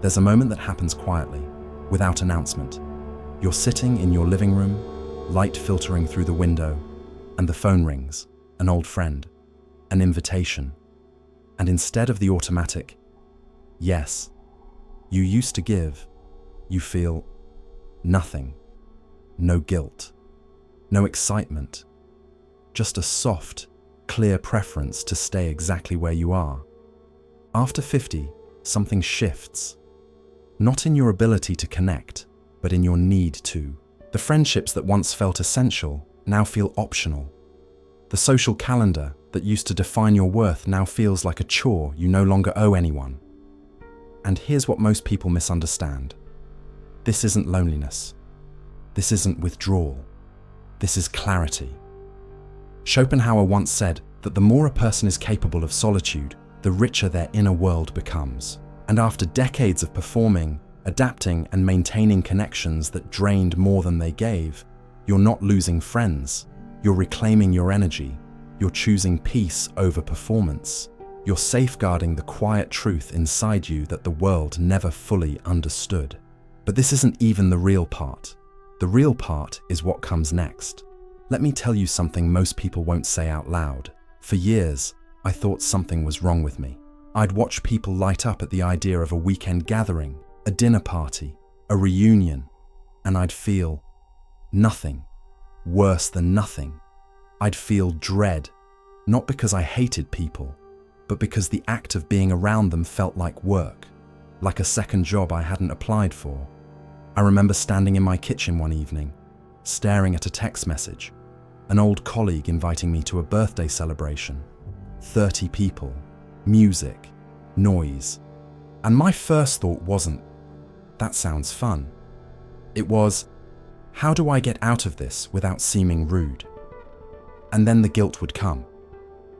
There's a moment that happens quietly, without announcement. You're sitting in your living room, light filtering through the window, and the phone rings, an old friend, an invitation. And instead of the automatic, yes, you used to give, you feel nothing, no guilt, no excitement, just a soft, clear preference to stay exactly where you are. After 50, something shifts. Not in your ability to connect, but in your need to. The friendships that once felt essential now feel optional. The social calendar that used to define your worth now feels like a chore you no longer owe anyone. And here's what most people misunderstand. This isn't loneliness. This isn't withdrawal. This is clarity. Schopenhauer once said that the more a person is capable of solitude, the richer their inner world becomes. And after decades of performing, adapting, and maintaining connections that drained more than they gave, you're not losing friends. You're reclaiming your energy. You're choosing peace over performance. You're safeguarding the quiet truth inside you that the world never fully understood. But this isn't even the real part. The real part is what comes next. Let me tell you something most people won't say out loud. For years, I thought something was wrong with me. I'd watch people light up at the idea of a weekend gathering, a dinner party, a reunion, and I'd feel nothing, worse than nothing. I'd feel dread, not because I hated people, but because the act of being around them felt like work, like a second job I hadn't applied for. I remember standing in my kitchen one evening, staring at a text message, an old colleague inviting me to a birthday celebration. 30 people, music, noise. And my first thought wasn't, that sounds fun. It was, how do I get out of this without seeming rude? And then the guilt would come.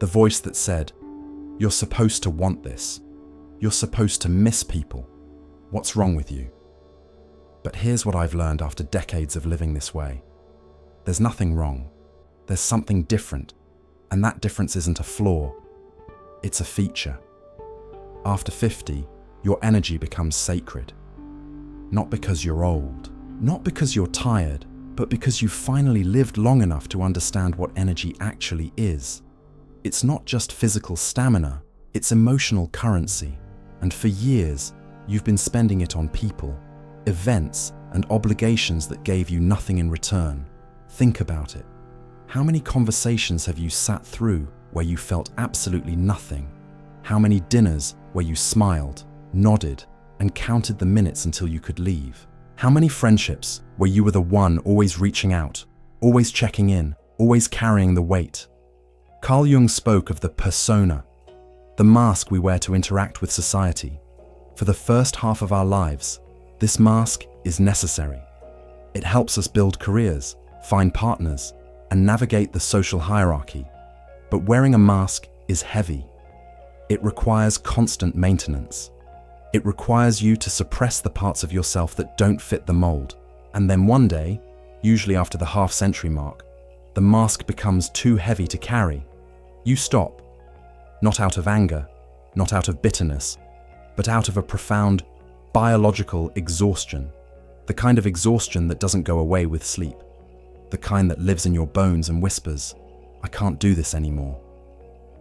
The voice that said, you're supposed to want this. You're supposed to miss people. What's wrong with you? But here's what I've learned after decades of living this way. There's nothing wrong. There's something different. And that difference isn't a flaw. It's a feature. After 50, your energy becomes sacred. Not because you're old, not because you're tired, but because you've finally lived long enough to understand what energy actually is. It's not just physical stamina, it's emotional currency. And for years, you've been spending it on people, events, and obligations that gave you nothing in return. Think about it. How many conversations have you sat through where you felt absolutely nothing? How many dinners where you smiled, nodded, and counted the minutes until you could leave? How many friendships where you were the one always reaching out, always checking in, always carrying the weight? Carl Jung spoke of the persona, the mask we wear to interact with society. For the first half of our lives, this mask is necessary. It helps us build careers, find partners, and navigate the social hierarchy. But wearing a mask is heavy. It requires constant maintenance. It requires you to suppress the parts of yourself that don't fit the mold. And then one day, usually after the half-century mark, the mask becomes too heavy to carry. You stop. Not out of anger, not out of bitterness, but out of a profound biological exhaustion. The kind of exhaustion that doesn't go away with sleep. The kind that lives in your bones and whispers, I can't do this anymore.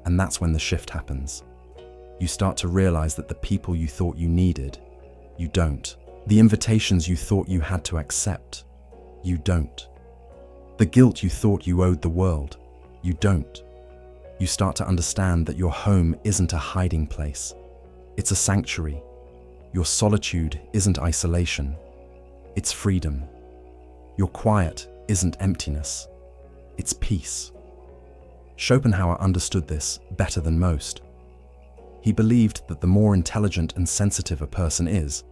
And that's when the shift happens. You start to realize that the people you thought you needed, you don't. The invitations you thought you had to accept, you don't. The guilt you thought you owed the world, you don't. You start to understand that your home isn't a hiding place. It's a sanctuary. Your solitude isn't isolation. It's freedom. Your quiet isn't emptiness. It's peace. Schopenhauer understood this better than most. He believed that the more intelligent and sensitive a person is,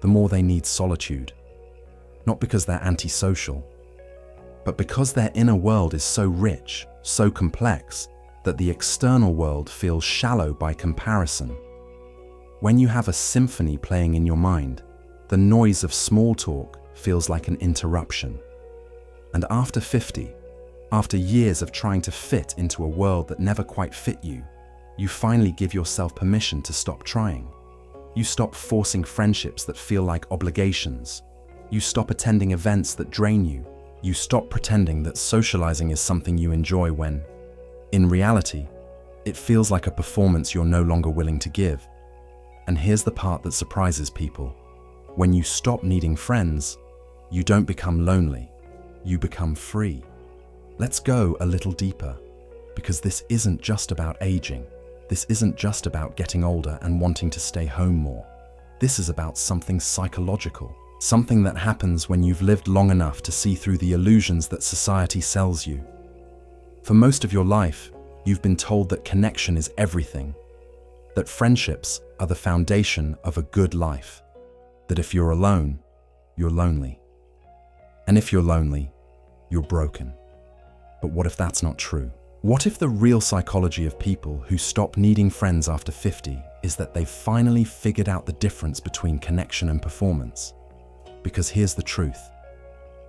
the more they need solitude. Not because they're antisocial, but because their inner world is so rich, so complex, that the external world feels shallow by comparison. When you have a symphony playing in your mind, the noise of small talk feels like an interruption. And after 50, after years of trying to fit into a world that never quite fit you, you finally give yourself permission to stop trying. You stop forcing friendships that feel like obligations. You stop attending events that drain you. You stop pretending that socializing is something you enjoy when, in reality, it feels like a performance you're no longer willing to give. And here's the part that surprises people. When you stop needing friends, you don't become lonely, you become free. Let's go a little deeper, because this isn't just about aging. This isn't just about getting older and wanting to stay home more. This is about something psychological, something that happens when you've lived long enough to see through the illusions that society sells you. For most of your life, you've been told that connection is everything, that friendships are the foundation of a good life, that if you're alone, you're lonely. And if you're lonely, you're broken. But what if that's not true? What if the real psychology of people who stop needing friends after 50 is that they've finally figured out the difference between connection and performance? Because here's the truth.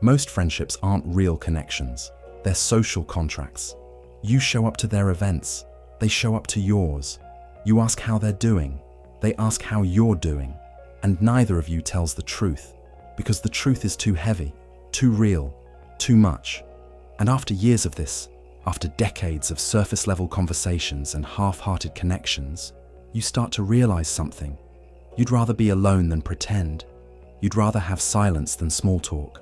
Most friendships aren't real connections. They're social contracts. You show up to their events. They show up to yours. You ask how they're doing. They ask how you're doing. And neither of you tells the truth, because the truth is too heavy, too real, too much. And after years of this, after decades of surface-level conversations and half-hearted connections, you start to realize something. You'd rather be alone than pretend. You'd rather have silence than small talk.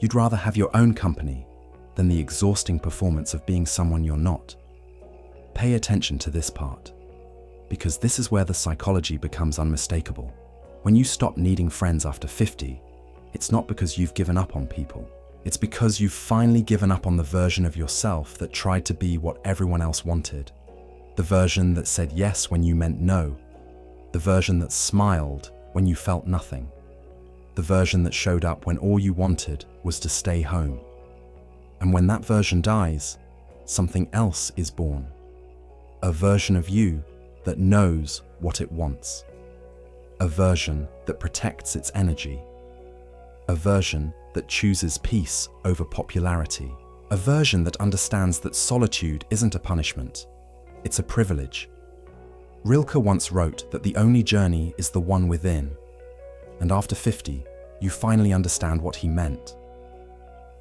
You'd rather have your own company than the exhausting performance of being someone you're not. Pay attention to this part, because this is where the psychology becomes unmistakable. When you stop needing friends after 50, it's not because you've given up on people. It's because you've finally given up on the version of yourself that tried to be what everyone else wanted. The version that said yes when you meant no. The version that smiled when you felt nothing. The version that showed up when all you wanted was to stay home. And when that version dies, something else is born. A version of you that knows what it wants. A version that protects its energy. A version that chooses peace over popularity. A version that understands that solitude isn't a punishment, it's a privilege. Rilke once wrote that the only journey is the one within. And after 50, you finally understand what he meant.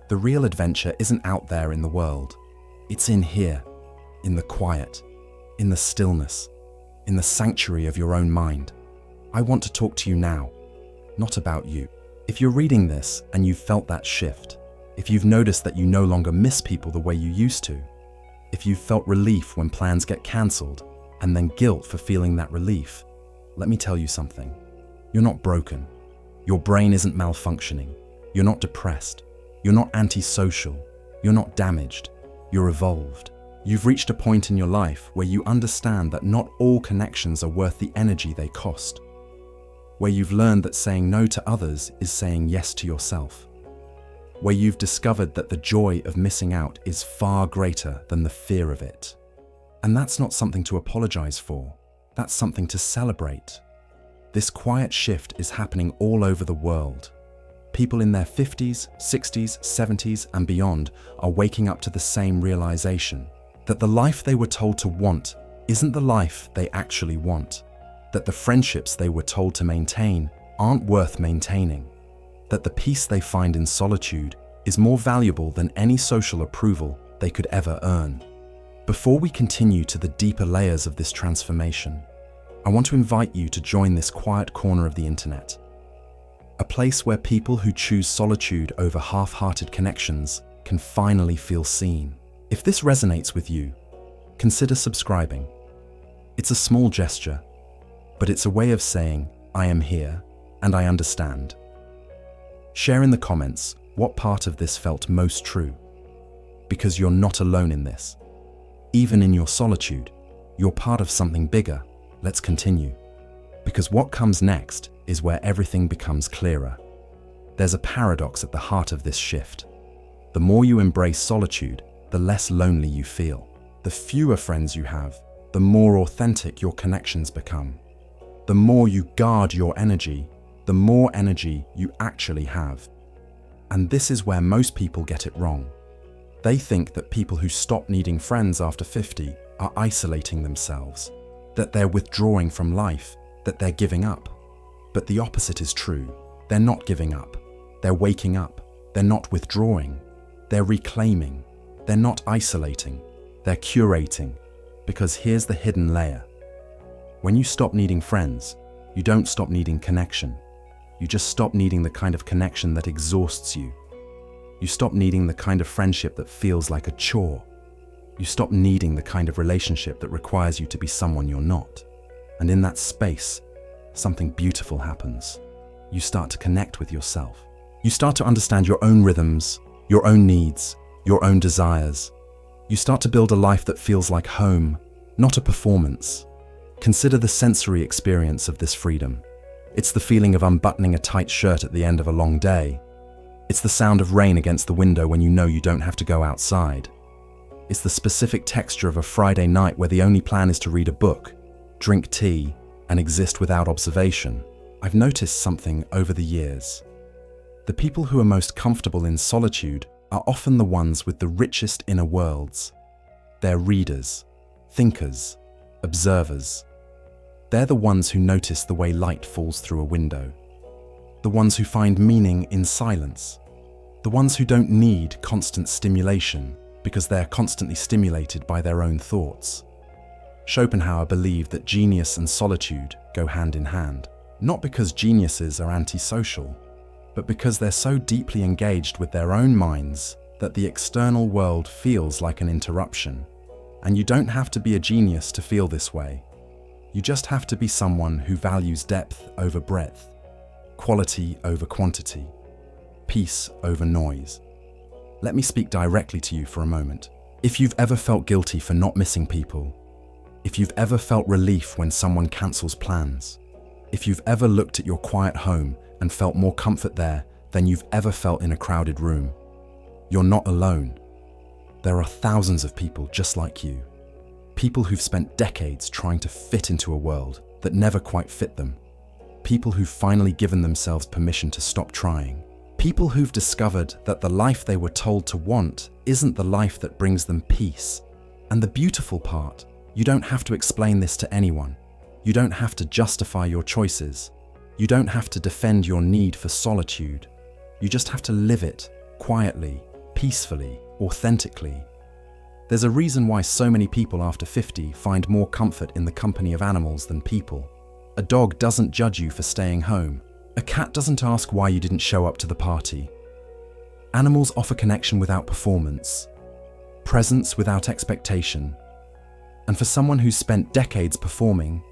The real adventure isn't out there in the world. It's in here, in the quiet, in the stillness, in the sanctuary of your own mind. I want to talk to you now, not about you. If you're reading this and you've felt that shift, if you've noticed that you no longer miss people the way you used to, if you've felt relief when plans get cancelled and then guilt for feeling that relief, let me tell you something. You're not broken. Your brain isn't malfunctioning. You're not depressed. You're not antisocial. You're not damaged. You're evolved. You've reached a point in your life where you understand that not all connections are worth the energy they cost. Where you've learned that saying no to others is saying yes to yourself. Where you've discovered that the joy of missing out is far greater than the fear of it. And that's not something to apologize for. That's something to celebrate. This quiet shift is happening all over the world. People in their 50s, 60s, 70s, and beyond are waking up to the same realization, that the life they were told to want isn't the life they actually want. That the friendships they were told to maintain aren't worth maintaining. That the peace they find in solitude is more valuable than any social approval they could ever earn. Before we continue to the deeper layers of this transformation, I want to invite you to join this quiet corner of the internet. A place where people who choose solitude over half-hearted connections can finally feel seen. If this resonates with you, consider subscribing. It's a small gesture, but it's a way of saying, I am here and I understand. Share in the comments what part of this felt most true, because you're not alone in this. Even in your solitude, you're part of something bigger. Let's continue. Because what comes next is where everything becomes clearer. There's a paradox at the heart of this shift. The more you embrace solitude, the less lonely you feel. The fewer friends you have, the more authentic your connections become. The more you guard your energy, the more energy you actually have. And this is where most people get it wrong. They think that people who stop needing friends after 50 are isolating themselves, that they're withdrawing from life, that they're giving up. But the opposite is true. They're not giving up. They're waking up. They're not withdrawing. They're reclaiming. They're not isolating. They're curating. Because here's the hidden layer. When you stop needing friends, you don't stop needing connection. You just stop needing the kind of connection that exhausts you. You stop needing the kind of friendship that feels like a chore. You stop needing the kind of relationship that requires you to be someone you're not. And in that space, something beautiful happens. You start to connect with yourself. You start to understand your own rhythms, your own needs, your own desires. You start to build a life that feels like home, not a performance. Consider the sensory experience of this freedom. It's the feeling of unbuttoning a tight shirt at the end of a long day. It's the sound of rain against the window when you know you don't have to go outside. It's the specific texture of a Friday night where the only plan is to read a book, drink tea, and exist without observation. I've noticed something over the years. The people who are most comfortable in solitude are often the ones with the richest inner worlds. They're readers, thinkers, observers. They're the ones who notice the way light falls through a window. The ones who find meaning in silence. The ones who don't need constant stimulation because they're constantly stimulated by their own thoughts. Schopenhauer believed that genius and solitude go hand in hand, not because geniuses are antisocial, but because they're so deeply engaged with their own minds that the external world feels like an interruption. And you don't have to be a genius to feel this way. You just have to be someone who values depth over breadth, quality over quantity, peace over noise. Let me speak directly to you for a moment. If you've ever felt guilty for not missing people, if you've ever felt relief when someone cancels plans, if you've ever looked at your quiet home and felt more comfort there than you've ever felt in a crowded room, you're not alone. There are thousands of people just like you. People who've spent decades trying to fit into a world that never quite fit them. People who've finally given themselves permission to stop trying. People who've discovered that the life they were told to want isn't the life that brings them peace. And the beautiful part, you don't have to explain this to anyone. You don't have to justify your choices. You don't have to defend your need for solitude. You just have to live it quietly, peacefully, authentically. There's a reason why so many people after 50 find more comfort in the company of animals than people. A dog doesn't judge you for staying home. A cat doesn't ask why you didn't show up to the party. Animals offer connection without performance, presence without expectation. And for someone who's spent decades performing,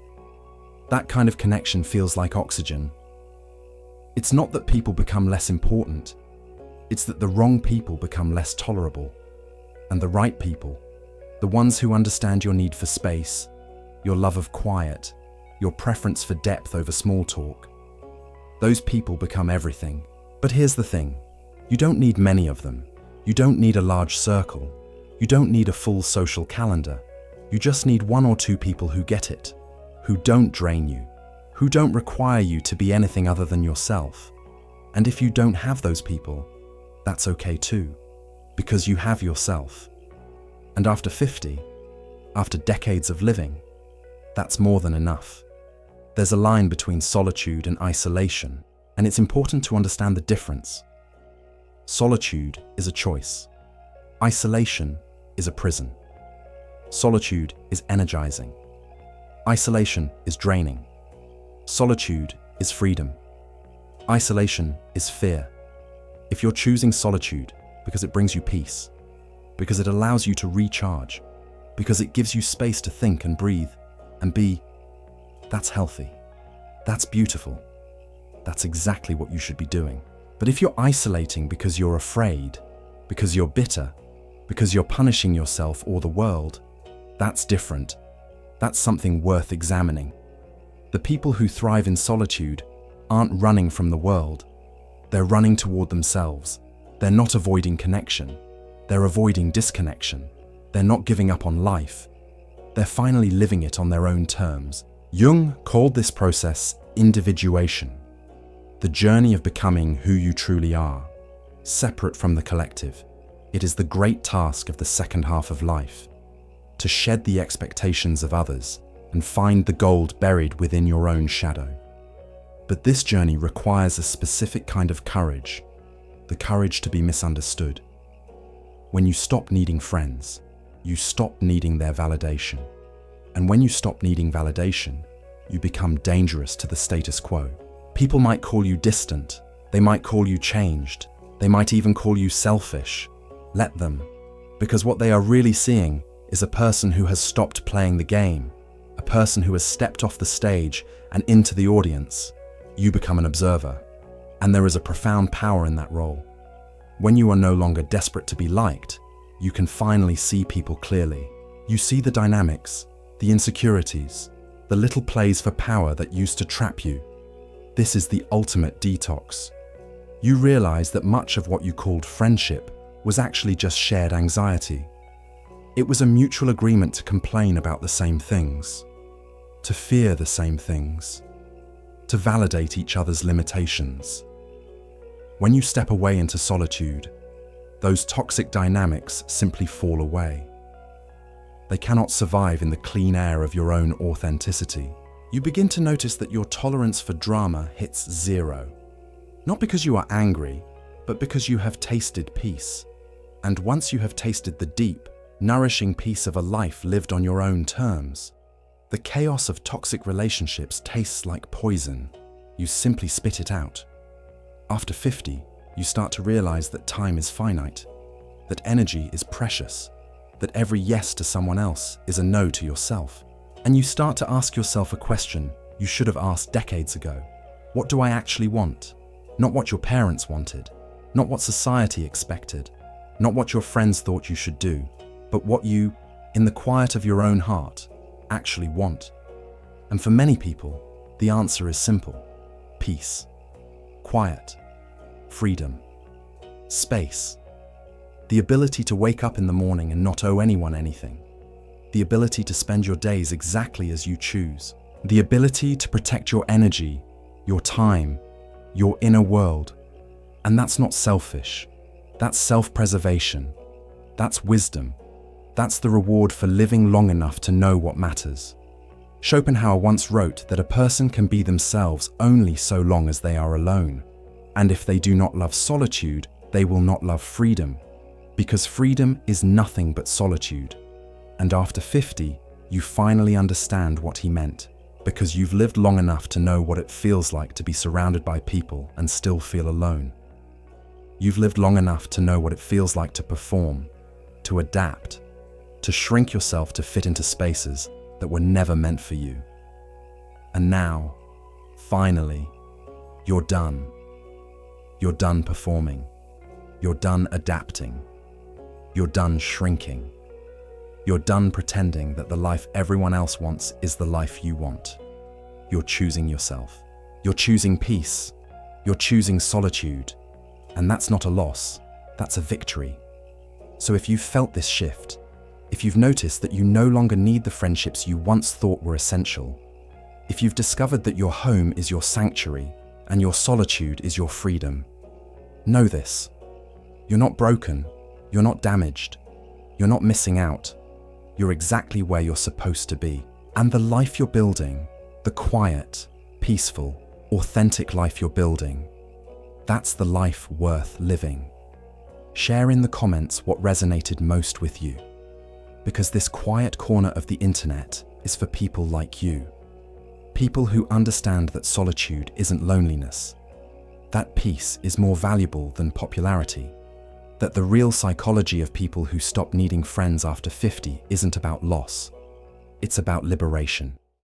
that kind of connection feels like oxygen. It's not that people become less important. It's that the wrong people become less tolerable. And the right people, the ones who understand your need for space, your love of quiet, your preference for depth over small talk, those people become everything. But here's the thing. You don't need many of them. You don't need a large circle. You don't need a full social calendar. You just need one or two people who get it, who don't drain you, who don't require you to be anything other than yourself. And if you don't have those people, that's okay too, because you have yourself. And after 50, after decades of living, that's more than enough. There's a line between solitude and isolation, and it's important to understand the difference. Solitude is a choice. Isolation is a prison. Solitude is energizing. Isolation is draining. Solitude is freedom. Isolation is fear. If you're choosing solitude because it brings you peace, because it allows you to recharge, because it gives you space to think and breathe and be, that's healthy. That's beautiful. That's exactly what you should be doing. But if you're isolating because you're afraid, because you're bitter, because you're punishing yourself or the world, that's different. That's something worth examining. The people who thrive in solitude aren't running from the world. They're running toward themselves. They're not avoiding connection. They're avoiding disconnection. They're not giving up on life. They're finally living it on their own terms. Jung called this process individuation, the journey of becoming who you truly are, separate from the collective. It is the great task of the second half of life, to shed the expectations of others, and find the gold buried within your own shadow. But this journey requires a specific kind of courage, the courage to be misunderstood. When you stop needing friends, you stop needing their validation. And when you stop needing validation, you become dangerous to the status quo. People might call you distant, they might call you changed, they might even call you selfish. Let them, because what they are really seeing is a person who has stopped playing the game, a person who has stepped off the stage and into the audience. You become an observer, and there is a profound power in that role. When you are no longer desperate to be liked, you can finally see people clearly. You see the dynamics, the insecurities, the little plays for power that used to trap you. This is the ultimate detox. You realize that much of what you called friendship was actually just shared anxiety. It was a mutual agreement to complain about the same things, to fear the same things, to validate each other's limitations. When you step away into solitude, those toxic dynamics simply fall away. They cannot survive in the clean air of your own authenticity. You begin to notice that your tolerance for drama hits zero. Not because you are angry, but because you have tasted peace. And once you have tasted the deep, nourishing peace of a life lived on your own terms, the chaos of toxic relationships tastes like poison. You simply spit it out. After 50, you start to realize that time is finite, that energy is precious, that every yes to someone else is a no to yourself. And you start to ask yourself a question you should have asked decades ago. What do I actually want? Not what your parents wanted, not what society expected, not what your friends thought you should do, but what you, in the quiet of your own heart, actually want. And for many people, the answer is simple: peace, quiet, freedom, space, the ability to wake up in the morning and not owe anyone anything, the ability to spend your days exactly as you choose, the ability to protect your energy, your time, your inner world. And that's not selfish, that's self-preservation, that's wisdom, that's the reward for living long enough to know what matters. Schopenhauer once wrote that a person can be themselves only so long as they are alone, and if they do not love solitude, they will not love freedom, because freedom is nothing but solitude. And after 50, you finally understand what he meant, because you've lived long enough to know what it feels like to be surrounded by people and still feel alone. You've lived long enough to know what it feels like to perform, to adapt, to shrink yourself to fit into spaces that were never meant for you. And now, finally, you're done. You're done performing. You're done adapting. You're done shrinking. You're done pretending that the life everyone else wants is the life you want. You're choosing yourself. You're choosing peace. You're choosing solitude. And that's not a loss, that's a victory. So if you've felt this shift, if you've noticed that you no longer need the friendships you once thought were essential, if you've discovered that your home is your sanctuary and your solitude is your freedom, know this: you're not broken, you're not damaged, you're not missing out. You're exactly where you're supposed to be. And the life you're building, the quiet, peaceful, authentic life you're building, that's the life worth living. Share in the comments what resonated most with you, because this quiet corner of the internet is for people like you. People who understand that solitude isn't loneliness, that peace is more valuable than popularity, that the real psychology of people who stop needing friends after 50 isn't about loss, it's about liberation.